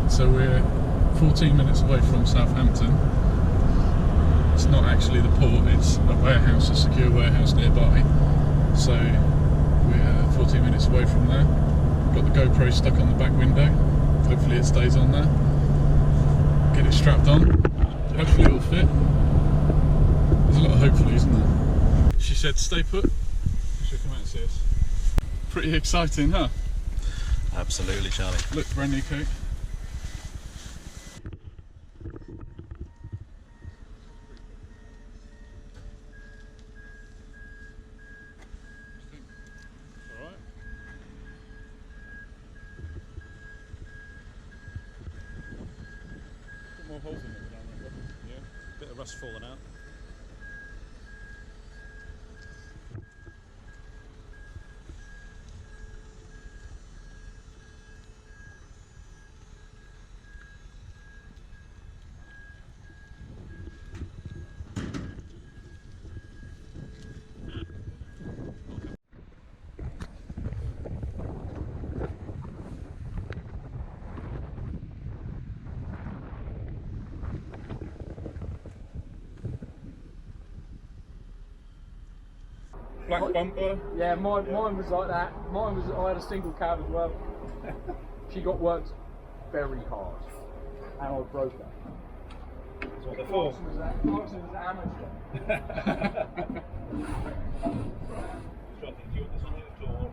So we're 14 minutes away from Southampton. It's not actually the port, it's a warehouse, a secure warehouse nearby. So we're 14 minutes away from there. Got the GoPro stuck on the back window. Hopefully it stays on there. Get it strapped on. Hopefully it'll fit. There's a lot of hopefully, isn't there? She said stay put. She'll come out and see us. Pretty exciting, huh? Absolutely, Charlie. Look, brand new coat. Alright. Put more holes in it, I remember. Yeah, bit of rust falling out. Black bumper. Yeah, mine was like that. Mine was, I had a single cab as well. She got worked very hard, and I broke her. That's what they're for. Clarkson was an amateur. Do you want this on the door?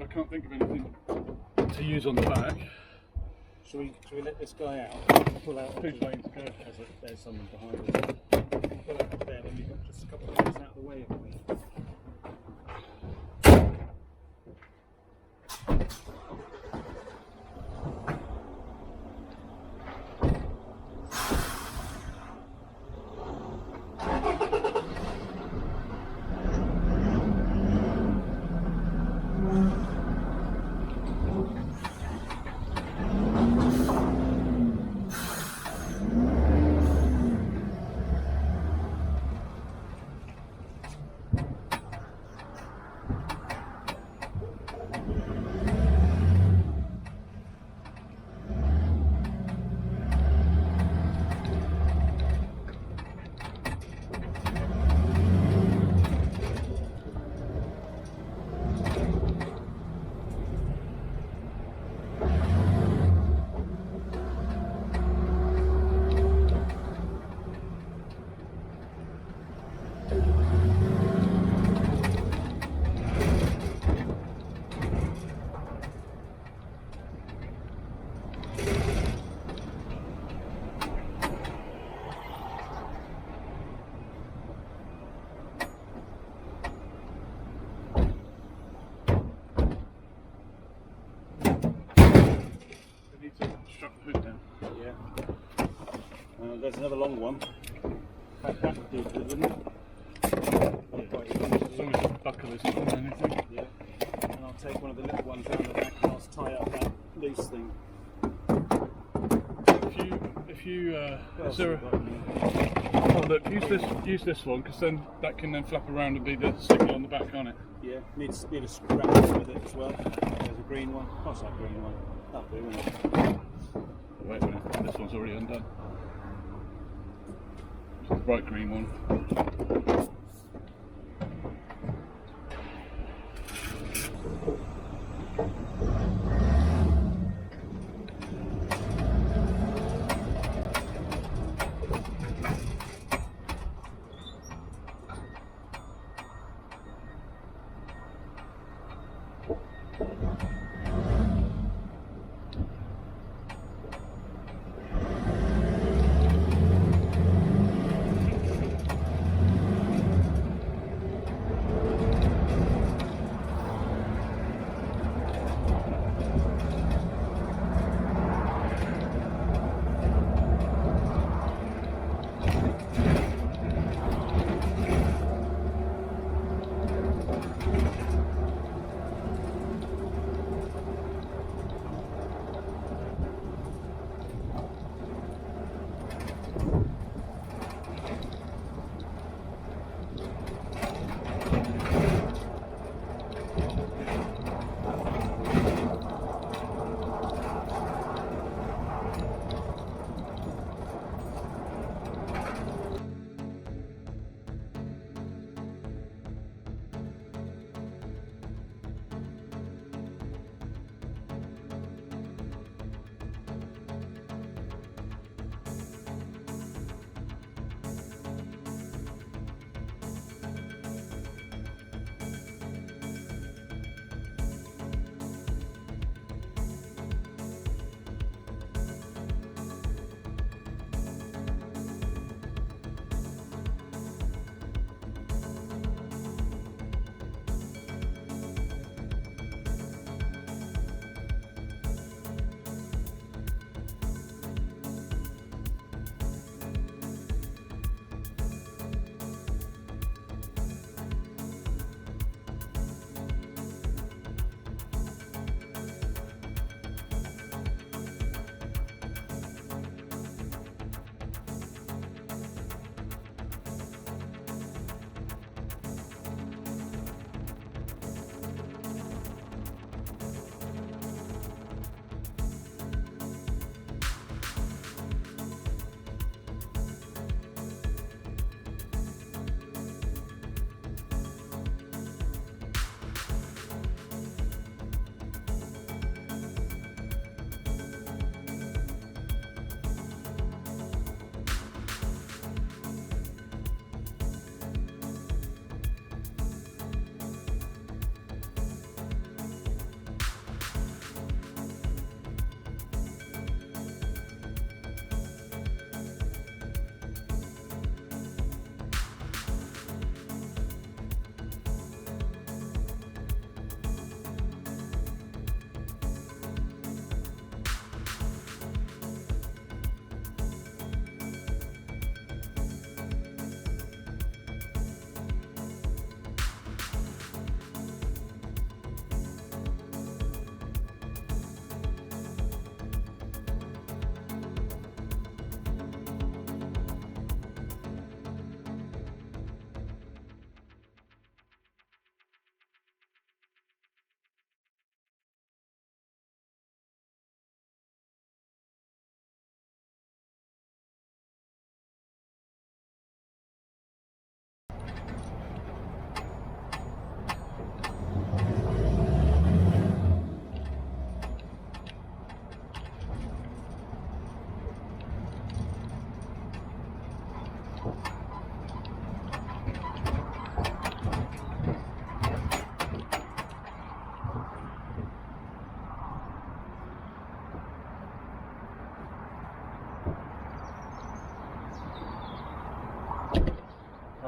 I can't think of anything to use on the back. Should we let this guy out? Pull out. Who's waiting to go? There's someone behind us. Pull out there, then we've got just a couple of minutes out of the way, haven't we? There's another long one. That would do good, wouldn't it? As long as the buckle isn't on anything. Yeah. And I'll take one of the little ones around the back and I'll tie up that loose thing. If you is there a, oh look, use this one because then that can then flap around and be the signal on the back on it. Yeah. Need a strap with it as well. There's a green one. What's that green one? That'll do, won't it? Wait a minute, this one's already undone. The bright green one.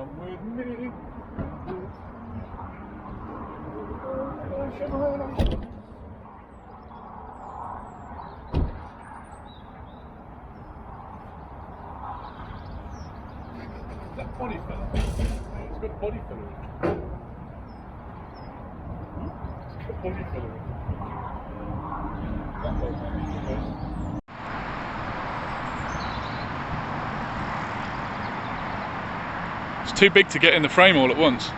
Come with me. That body filler. It's got body filler in it. It's got body filler in it. It's too big to get in the frame all at once.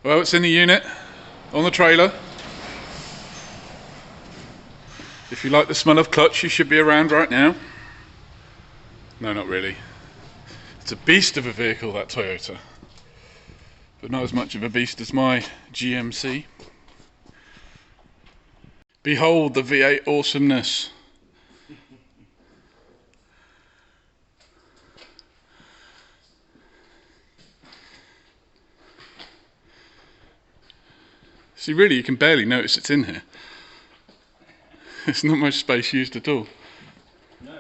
Well, it's in the unit, on the trailer. If you like the smell of clutch, you should be around right now. No, not really. It's a beast of a vehicle, that Toyota. But not as much of a beast as my GMC. Behold the V8 awesomeness. See, really, you can barely notice it's in here. There's not much space used at all. No.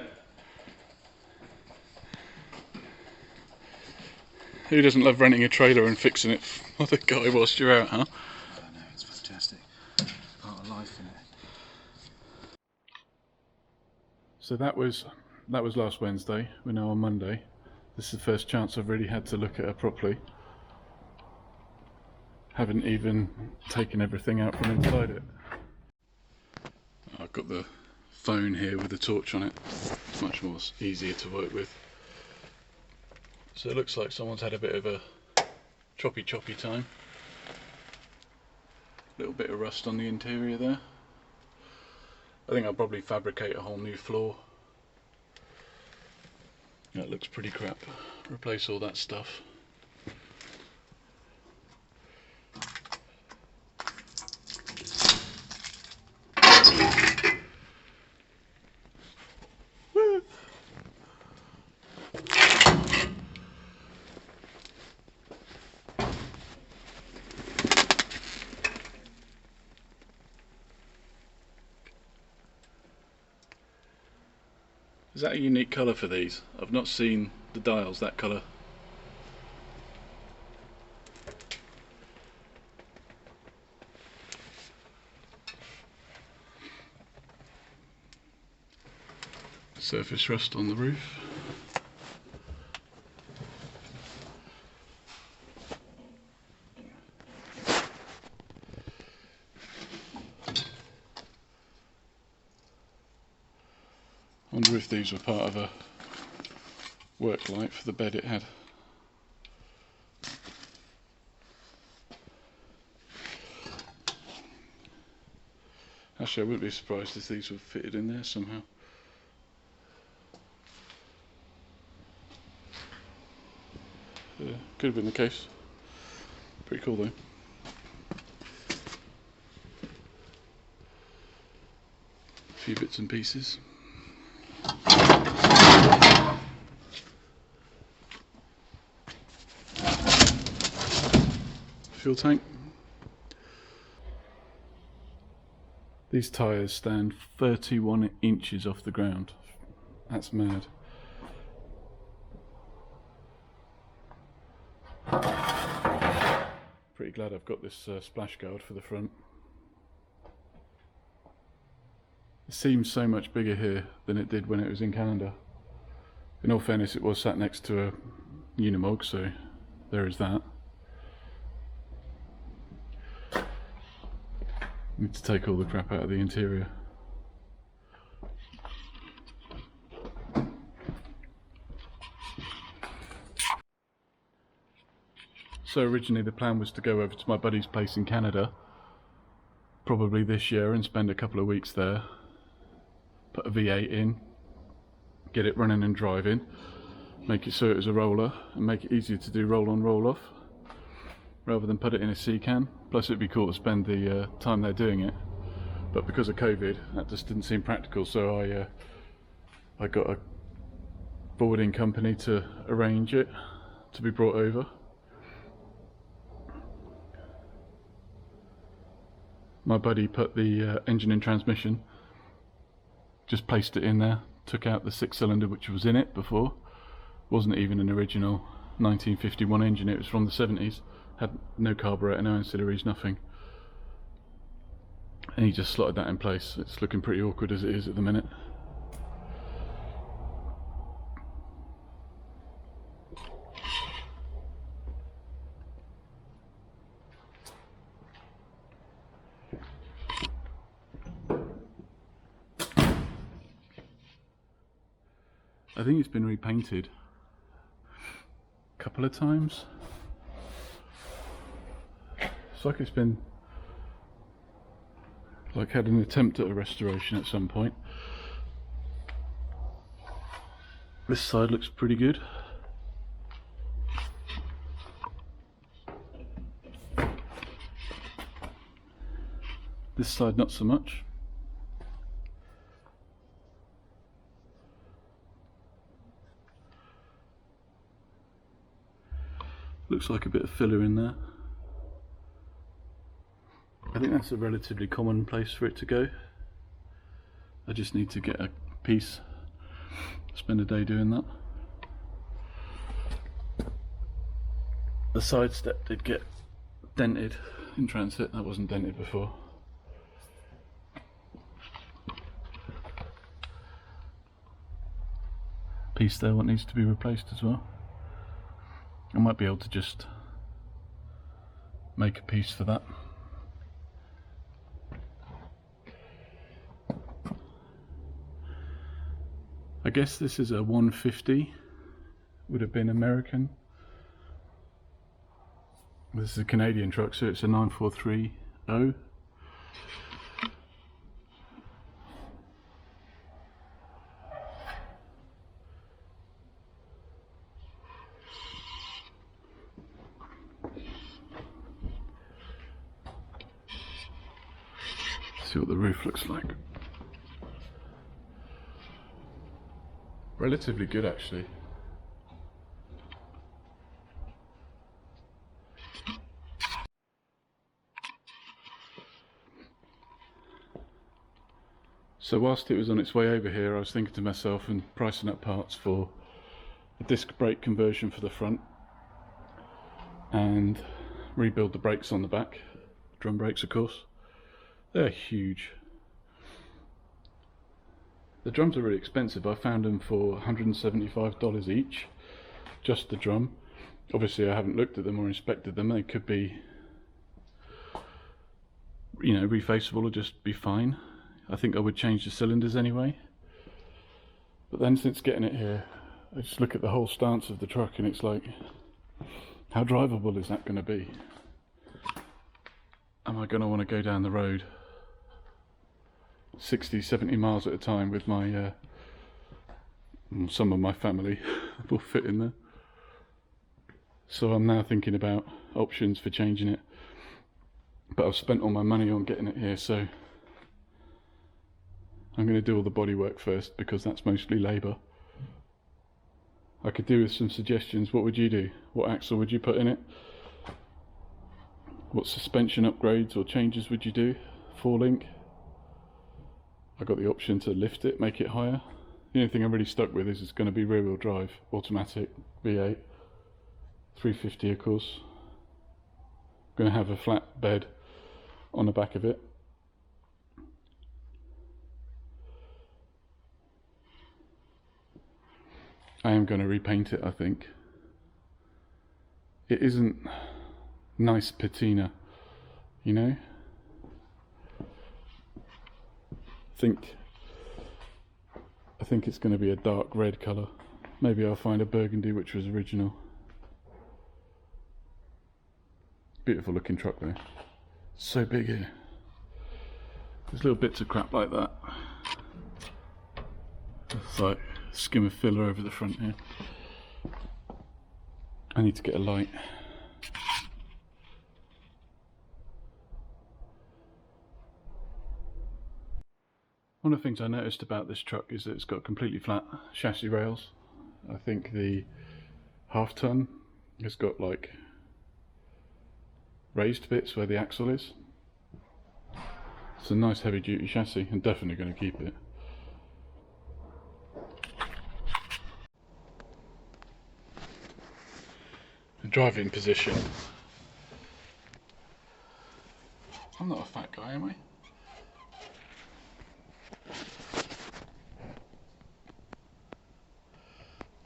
Who doesn't love renting a trailer and fixing it for the guy whilst you're out, huh? I know, it's fantastic. Part of life, isn't it? So that was last Wednesday. We're now on Monday. This is the first chance I've really had to look at her properly. Haven't even taken everything out from inside it. I've got the phone here with the torch on it. It's much more easier to work with. So it looks like someone's had a bit of a choppy time. A little bit of rust on the interior there. I think I'll probably fabricate a whole new floor. That looks pretty crap. Replace all that stuff. Is that a unique colour for these? I've not seen the dials that colour. Surface rust on the roof. I wonder if these were part of a work light for the bed it had. Actually, I wouldn't be surprised if these were fitted in there somehow. Could have been the case. Pretty cool though. A few bits and pieces. Fuel tank. These tyres stand 31 inches off the ground. That's mad. Pretty glad I've got this splash guard for the front. It seems so much bigger here than it did when it was in Canada. In all fairness, it was sat next to a Unimog, so there is that. Need to take all the crap out of the interior. So originally the plan was to go over to my buddy's place in Canada, probably this year, and spend a couple of weeks there. Put a V8 in, get it running and driving, make it so it was a roller, and make it easier to do roll on, roll off, rather than put it in a C can. Plus it'd be cool to spend the time there doing it, but because of COVID that just didn't seem practical, so I got forwarding company to arrange it to be brought over. My buddy put the engine and transmission, just placed it in there, took out the 6-cylinder which was in it before. Wasn't even an original 1951 engine, it was from the 70s, had no carburetor, no ancillaries, nothing. And he just slotted that in place. It's looking pretty awkward as it is at the minute. I think it's been repainted a couple of times. It's like it's been had an attempt at a restoration at some point. This side looks pretty good. This side not so much. Looks like a bit of filler in there. I think that's a relatively common place for it to go. I just need to get a piece, spend a day doing that. The side step did get dented in transit, that wasn't dented before. Piece there what needs to be replaced as well. I might be able to just make a piece for that. I guess this is a 150, would have been American. This is a Canadian truck, so it's a 9430. See what the roof looks like. Relatively good actually. So whilst it was on its way over here, I was thinking to myself and pricing up parts for a disc brake conversion for the front and rebuild the brakes on the back, drum brakes of course. They're huge. The drums are really expensive. I found them for $175 each, just the drum. Obviously I haven't looked at them or inspected them. They could be, you know, refaceable or just be fine. I think I would change the cylinders anyway. But then since getting it here, I just look at the whole stance of the truck and it's like, how drivable is that going to be? Am I going to want to go down the road 60, 70 miles at a time with my, some of my family will fit in there. So I'm now thinking about options for changing it. But I've spent all my money on getting it here, so I'm going to do all the bodywork first because that's mostly labour. I could do with some suggestions. What would you do? What axle would you put in it? What suspension upgrades or changes would you do? 4-link? I got the option to lift it, make it higher. The only thing I'm really stuck with is it's going to be rear wheel drive, automatic, V8, 350 of course. I'm going to have a flat bed on the back of it. I am going to repaint it, I think. It isn't nice patina, you know? I think it's going to be a dark red colour. Maybe I'll find a burgundy which was original. Beautiful looking truck though. So big here. There's little bits of crap like that. It's like a skim of filler over the front here. I need to get a light. One of the things I noticed about this truck is that it's got completely flat chassis rails. I think the half ton has got like raised bits where the axle is. It's a nice heavy duty chassis and definitely going to keep it. The driving position. I'm not a fat guy, am I?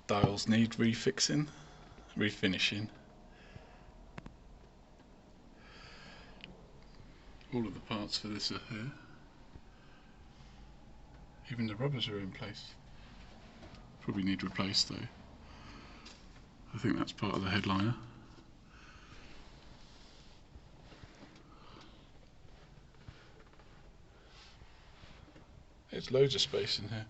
Dials need refinishing. All of the parts for this are here. Even the rubbers are in place. Probably need replaced though. I think that's part of the headliner. There's loads of space in here.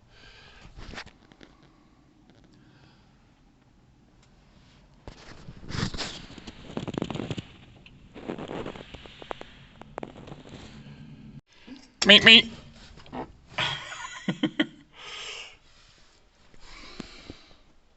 Meet me!